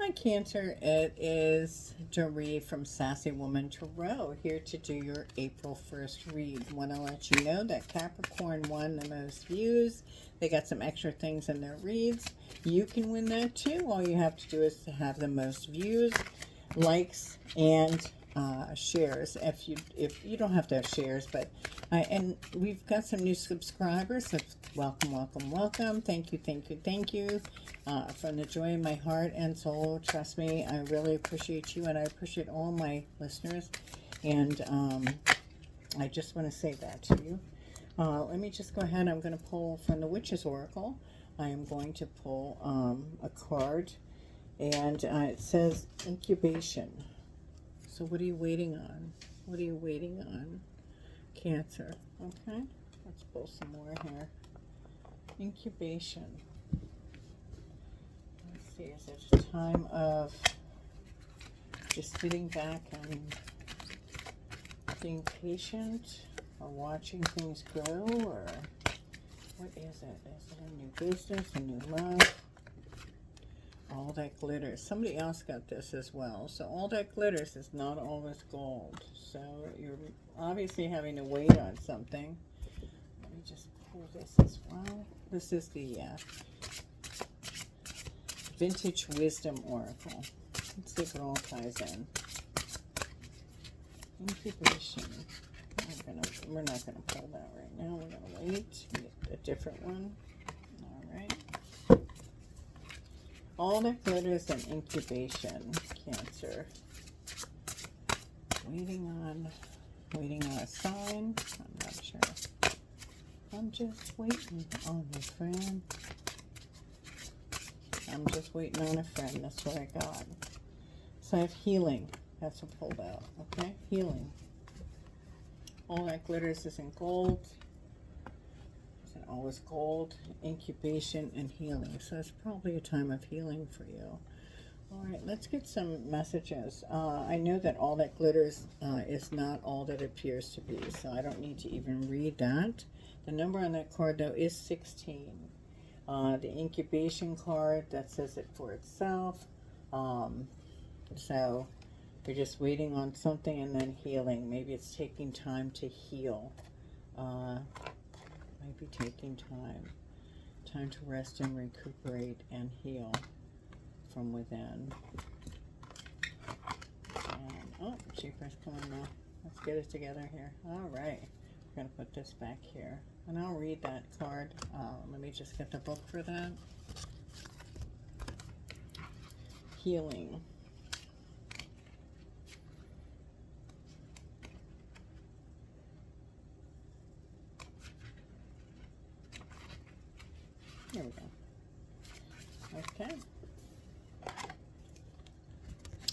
Hi, Cancer. It is Doree from Sassy Woman Tarot here to do your April 1st read. Want to let you know that Capricorn won the most views. They got some extra things in their reads. You can win that too. All you have to do is to have the most views, likes, and shares. If you don't have to have shares, but and we've got some new subscribers. So welcome, welcome, welcome. Thank you, thank you, thank you. From the joy of my heart and soul, trust me, I really appreciate you, and I appreciate all my listeners. And I just want to say that to you. Let me just go ahead. I'm going to pull from the Witch's Oracle. I am going to pull a card, and it says incubation. So what are you waiting on? What are you waiting on? Cancer. Okay, let's pull some more here. Incubation. Let's see, is it a time of just sitting back and being patient, or watching things grow, or what is it? Is it a new business, a new love? All that glitters. Somebody else got this as well. So all that glitters is not always gold. So you're obviously having to wait on something. Let me just pull this as well. This is the Vintage Wisdom Oracle. Let's see if it all ties in. Incubation. We're not gonna pull that right now. We're gonna wait. Get a different one. All right. All that glitters and incubation, Cancer. Waiting on a sign. I'm not sure. I'm just waiting on a friend. I'm just waiting on a friend. That's what I got. So I have healing. That's what pulled out. Okay, healing. All that glitters is in gold. Isn't always gold. Incubation and healing. So it's probably a time of healing for you. All right, let's get some messages. I know that all that glitters is not all that appears to be, so I don't need to even read that. The number on that card, though, is 16. The incubation card, that says it for itself. So you're just waiting on something and then healing. Maybe it's taking time to heal. Might be taking time to rest and recuperate and heal from within. And, oh, Jeepers, come on now. Let's get it together here. All right. We're going to put this back here. And I'll read that card. Let me just get the book for that. Healing. Here we go. Okay.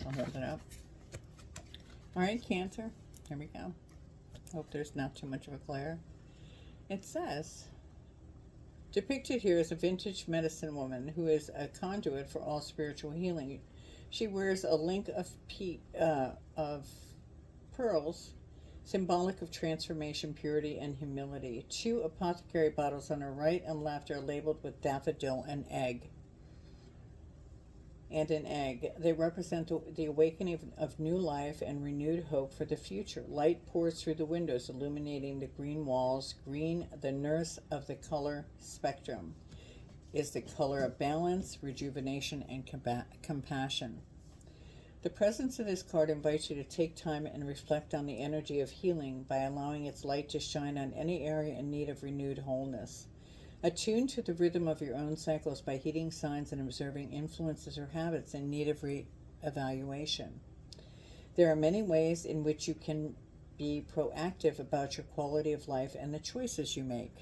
I'll hold it up. All right, Cancer. Here we go. Hope there's not too much of a glare. It says, depicted here is a vintage medicine woman who is a conduit for all spiritual healing. She wears a link of pearls, symbolic of transformation, purity, and humility. 2 apothecary bottles on her right and left are labeled with daffodil and egg. An egg. They represent the awakening of new life and renewed hope for the future. Light pours through the windows, illuminating the green walls. Green, the nurse of the color spectrum, is the color of balance, rejuvenation, and compassion. The presence of this card invites you to take time and reflect on the energy of healing by allowing its light to shine on any area in need of renewed wholeness. Attune to the rhythm of your own cycles by heeding signs and observing influences or habits in need of re-evaluation. There are many ways in which you can be proactive about your quality of life and the choices you make.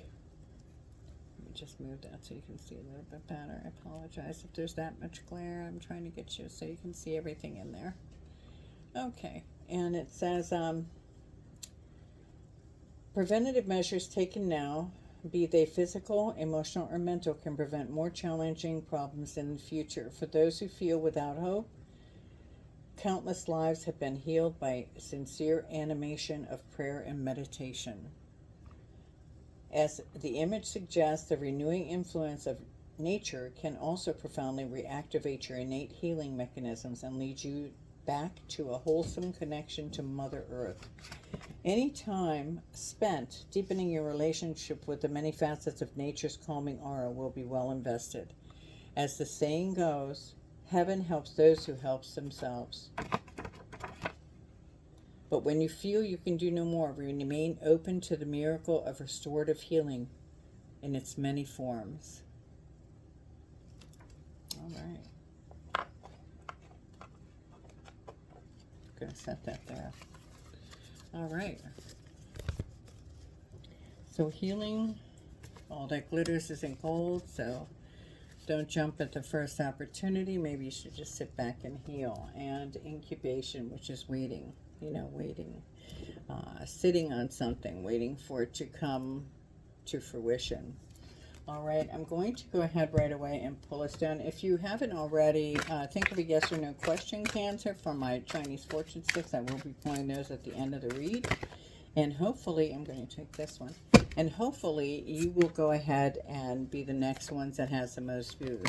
Let me just move that so you can see a little bit better. I apologize if there's that much glare. I'm trying to get you so you can see everything in there. Okay, and it says preventative measures taken now, be they physical, emotional, or mental, can prevent more challenging problems in the future. For those who feel without hope, countless lives have been healed by sincere animation of prayer and meditation. As the image suggests, the renewing influence of nature can also profoundly reactivate your innate healing mechanisms and lead you back to a wholesome connection to Mother Earth. Any time spent deepening your relationship with the many facets of nature's calming aura will be well invested. As the saying goes, heaven helps those who help themselves. But when you feel you can do no more, remain open to the miracle of restorative healing in its many forms. All right. Going to set that there. All right. So healing, all that glitters isn't gold, so don't jump at the first opportunity. Maybe you should just sit back and heal. And incubation, which is waiting, waiting. Sitting on something, waiting for it to come to fruition. All right, I'm going to go ahead right away and pull us down. If you haven't already, think of a yes or no question, Cancer, from my Chinese fortune sticks. I will be pulling those at the end of the read. And hopefully, I'm going to take this one. And hopefully, you will go ahead and be the next ones that has the most views.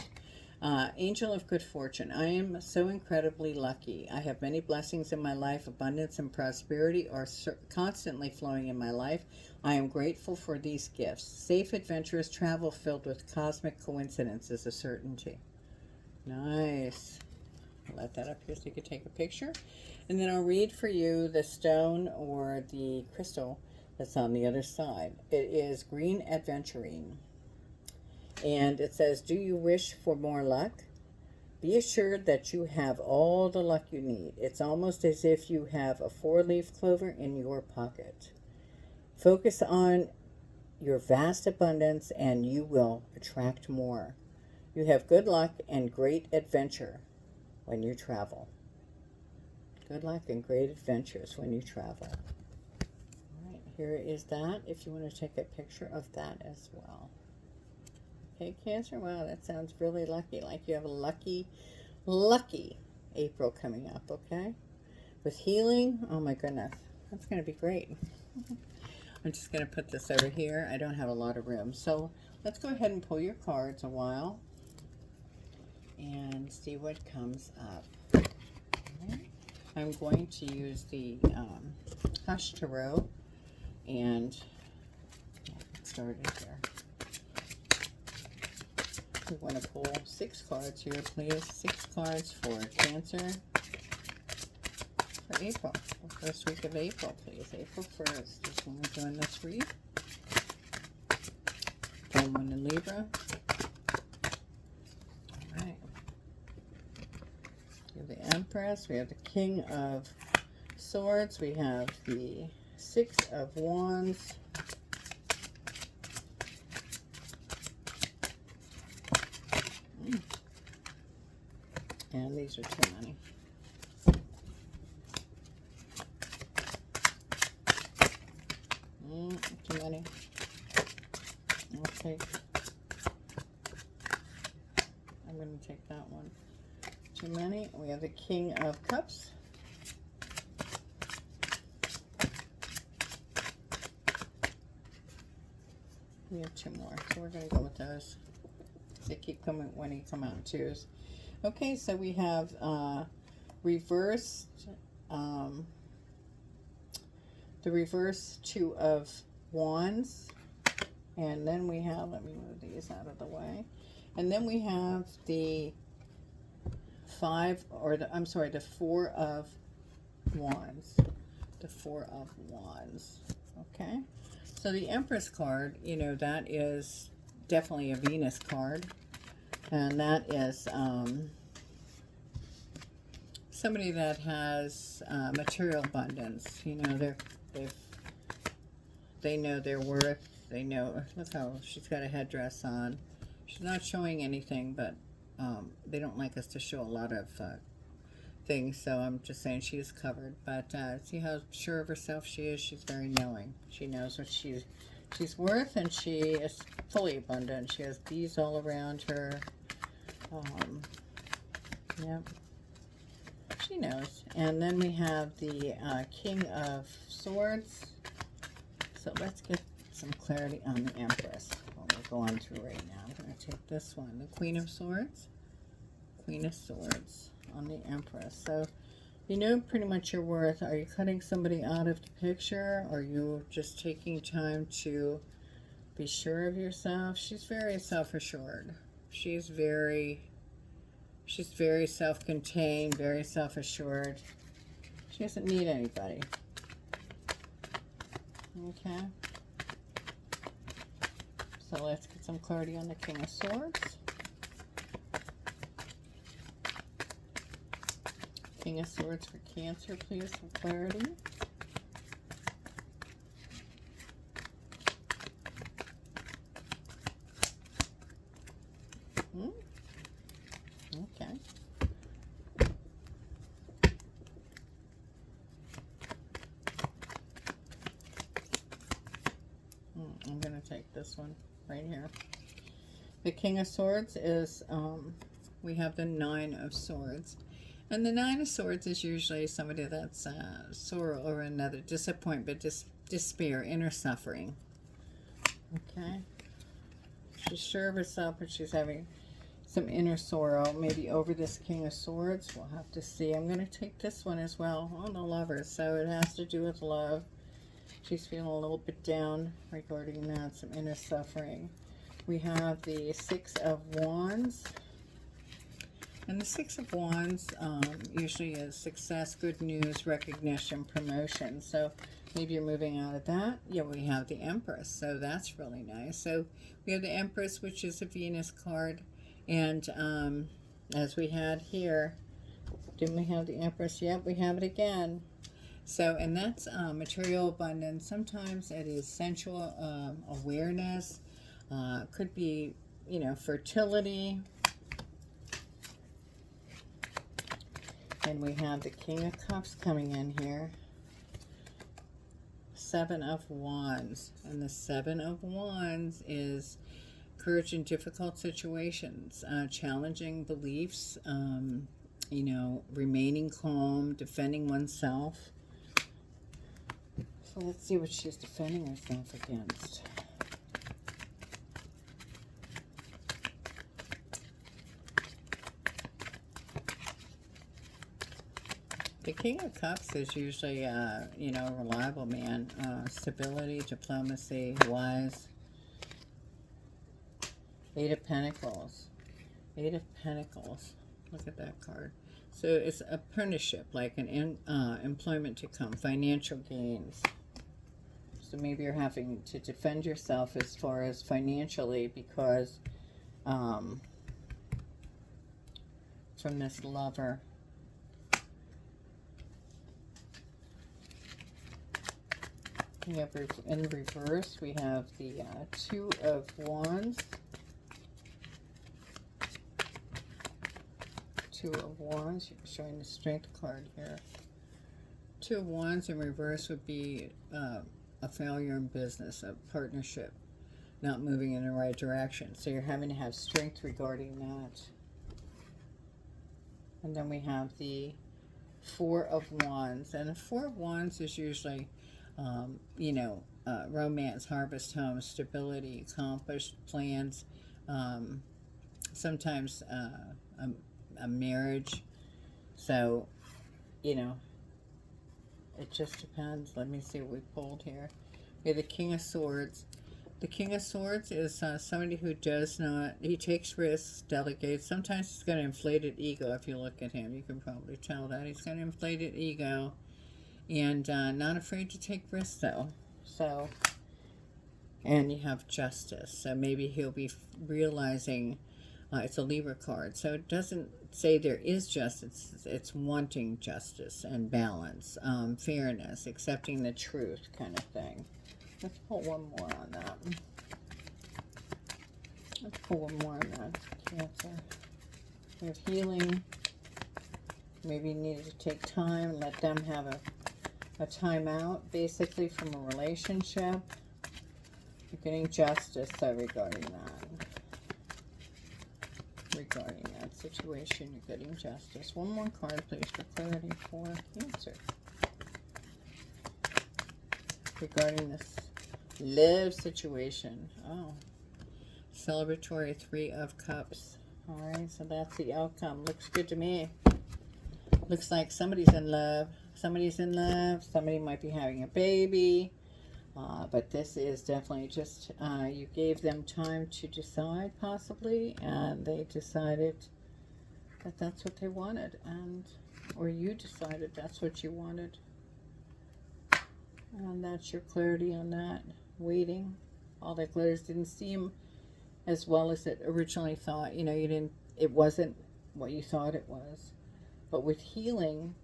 Angel of good fortune. I am so incredibly lucky. I have many blessings in my life. Abundance and prosperity are constantly flowing in my life. I am grateful for these gifts. Safe, adventurous travel filled with cosmic coincidence is a certainty. Nice. I'll let that up here so you can take a picture. And then I'll read for you the stone or the crystal that's on the other side. It is green adventurine. And it says, do you wish for more luck? Be assured that you have all the luck you need. It's almost as if you have a 4-leaf clover in your pocket. Focus on your vast abundance and you will attract more. You have good luck and great adventure when you travel. Good luck and great adventures when you travel. All right, here is that if you want to take a picture of that as well. Okay, Cancer, wow, that sounds really lucky. Like you have a lucky April coming up, okay? With healing, oh my goodness, that's going to be great. I'm just going to put this over here. I don't have a lot of room. So let's go ahead and pull your cards a while and see what comes up. Okay. I'm going to use the Hush Tarot and get started here. We want to pull 6 cards here, please. 6 cards for Cancer for April. The first week of April, please. April 1st. Just want to join this read. Pull 1 in Libra. All right. We have the Empress. We have the King of Swords. We have the 6 of Wands. And these are too many. Too many. Okay. I'm going to take that one. Too many. We have the King of Cups. We have 2 more. So we're going to go with those. They keep coming when you come out in 2s. Okay, so we have reversed, the reverse 2 of Wands, and then we have, let me move these out of the way, and then we have the 4 of Wands, the 4 of Wands, okay? So the Empress card, that is definitely a Venus card. And that is somebody that has material abundance. They know their worth. They know, look how she's got a headdress on. She's not showing anything, but they don't like us to show a lot of things. So I'm just saying she is covered. But see how sure of herself she is? She's very knowing. She knows what she's worth, and she is fully abundant. She has bees all around her. Yep, she knows. And then we have the King of Swords. So let's get some clarity on the Empress. What we're going through right now. I'm going to take this one. The Queen of Swords. Queen of Swords on the Empress. So you know pretty much your worth. Are you cutting somebody out of the picture? Are you just taking time to be sure of yourself? She's very self-assured. She's very self-contained, very self-assured. She doesn't need anybody. Okay. So let's get some clarity on the King of Swords. King of Swords for Cancer, please, for clarity. Okay. I'm going to take this one right here. The King of Swords is, we have the Nine of Swords. And the Nine of Swords is usually somebody that's sore over another, disappointment, despair, inner suffering. Okay. She's sure of herself, but she's having some inner sorrow, maybe over this King of Swords. We'll have to see. I'm going to take this one as well on the Lovers. So it has to do with love. She's feeling a little bit down regarding that, some inner suffering. We have the Six of Wands. And the Six of Wands usually is success, good news, recognition, promotion. So maybe you're moving out of that. Yeah, we have the Empress. So that's really nice. So we have the Empress, which is a Venus card. And as we had here, didn't we have the Empress? Yep, we have it again. So, and that's material abundance. Sometimes it is sensual awareness. Could be, you know, fertility. And we have the King of Cups coming in here. Seven of Wands. And the Seven of Wands is courage in difficult situations, challenging beliefs, you know, remaining calm, defending oneself. So let's see what she's defending herself against. The King of Cups is usually, you know, a reliable man. Stability, diplomacy, wise. Eight of Pentacles. Eight of Pentacles. Look at that card. So it's a apprenticeship, like an employment to come, financial gains. So maybe you're having to defend yourself as far as financially because from this Lover. We have in reverse, we have the Two of Wands. Two of Wands, showing the Strength card here. Two of Wands in reverse would be a failure in business, a partnership, not moving in the right direction. So you're having to have strength regarding that. And then we have the Four of Wands. And the Four of Wands is usually, you know, romance, harvest home, stability, accomplished plans, sometimes a marriage. So, you know, it just depends. Let me see what we pulled here. We have the King of Swords. The King of Swords is somebody who does not, he takes risks, delegates. Sometimes he's got an inflated ego. If you look at him, you can probably tell that. He's got an inflated ego and not afraid to take risks, though. So, and you have Justice. So maybe he'll be realizing it's a Libra card. So it doesn't say there is justice. It's wanting justice and balance, fairness, accepting the truth kind of thing. Let's pull one more on that. Let's pull one more on that. Cancer. We have healing. Maybe you needed to take time, let them have a time out, basically, from a relationship. You're getting justice, so regarding that. Regarding that situation, you're getting justice. One more card, please, for clarity for Cancer. Regarding this love situation. Oh. Celebratory Three of Cups. All right, so that's the outcome. Looks good to me. Looks like somebody's in love. Somebody's in love. Somebody might be having a baby. But this is definitely just, you gave them time to decide, possibly, and they decided that that's what they wanted, or you decided that's what you wanted. And that's your clarity on that. Waiting. All that glitters didn't seem as well as it originally thought. You know, it wasn't what you thought it was. But with healing,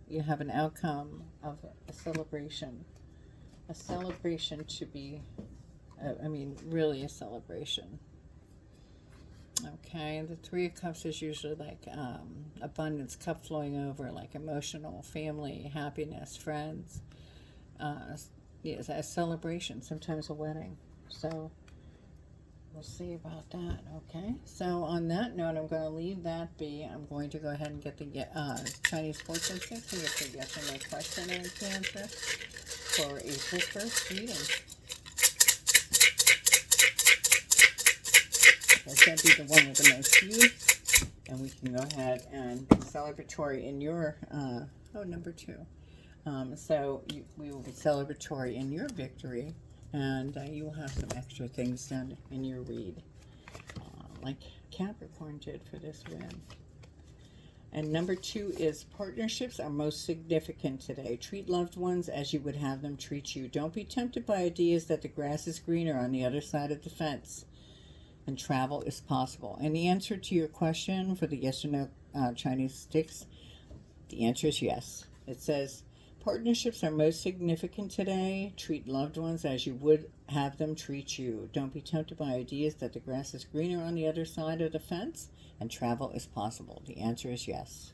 you have an outcome of a celebration. A celebration to be, really a celebration. Okay, the Three of Cups is usually like abundance, cup flowing over, like emotional, family, happiness, friends. Yes, a celebration, sometimes a wedding. So we'll see about that. Okay, so on that note, I'm going to leave that be. I'm going to go ahead and get the Chinese fortune six and get the yes or no question in Cancer for April 1st reading. That's going to be the one with the most views. And we can go ahead and celebratory in your, number 2. We will be celebratory in your victory, and you will have some extra things done in your read, like Capricorn did for this win. And number 2 is partnerships are most significant today. Treat loved ones as you would have them treat you. Don't be tempted by ideas that the grass is greener on the other side of the fence. And travel is possible. And the answer to your question for the yes or no Chinese sticks, the answer is yes. It says, partnerships are most significant today. Treat loved ones as you would have them treat you. Don't be tempted by ideas that the grass is greener on the other side of the fence. And travel is possible. The answer is yes.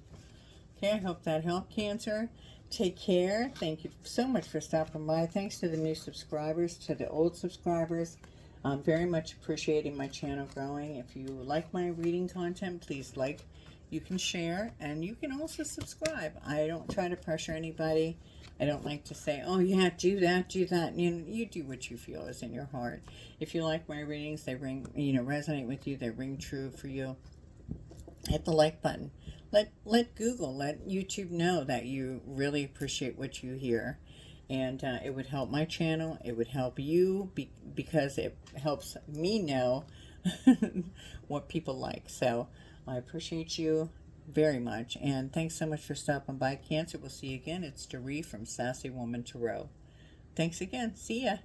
Okay, I hope that helped, Cancer. Take care. Thank you so much for stopping by. Thanks to the new subscribers, to the old subscribers. I'm very much appreciating my channel growing. If you like my reading content, please like, you can share, and you can also subscribe. I don't try to pressure anybody. I don't like to say, oh yeah, do that, do that. You do what you feel is in your heart. If you like my readings, they ring, resonate with you, they ring true for you, hit the like button. Let Google, let YouTube know that you really appreciate what you hear. And it would help my channel. It would help you because it helps me know what people like. So I appreciate you very much. And thanks so much for stopping by, Cancer. We'll see you again. It's Doree from Sassy Woman Tarot. Thanks again. See ya.